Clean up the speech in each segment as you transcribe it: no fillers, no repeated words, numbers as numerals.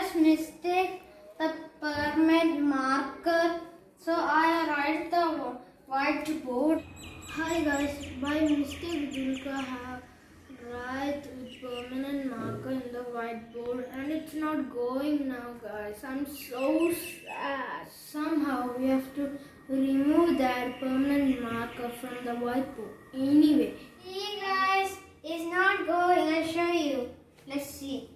just mistake the permanent marker, so I write the whiteboard. Hi guys, by mistake Dulquer have write with permanent marker in the whiteboard and it's not going now guys. I'm so sad. Somehow we have to remove that permanent marker from the whiteboard. Anyway. Hey guys, it's not going. I'll show you. Let's see.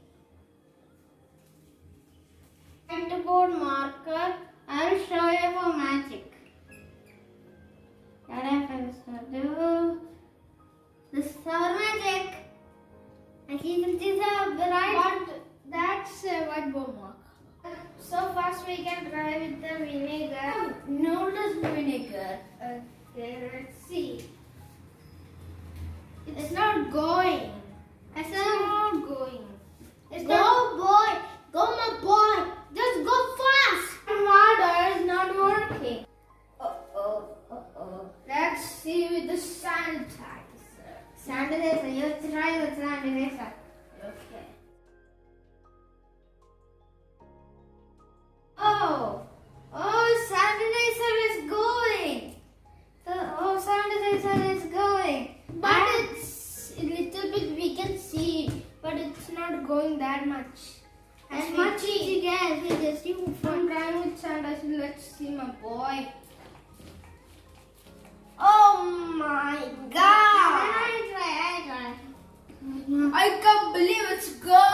Whiteboard marker. I'll show you for magic. That happens to do. This is our magic. And you can see the right. But that's a whiteboard marker. So first we can try with the vinegar. Noodles vinegar. Okay, let's see. It's not going. It's not going. It's go boy. Go my boy. Just go fast. Water is not working. Let's see with the sanitizer. Sanitizer. You have to try with sanitizer. Okay. Sanitizer is going. Sanitizer is going. But it's a little bit we can see, but it's not going that much. As much as you can. Just you from trying with sanitizer. Let's see my boy. Oh my God! I try. I can't believe it's good.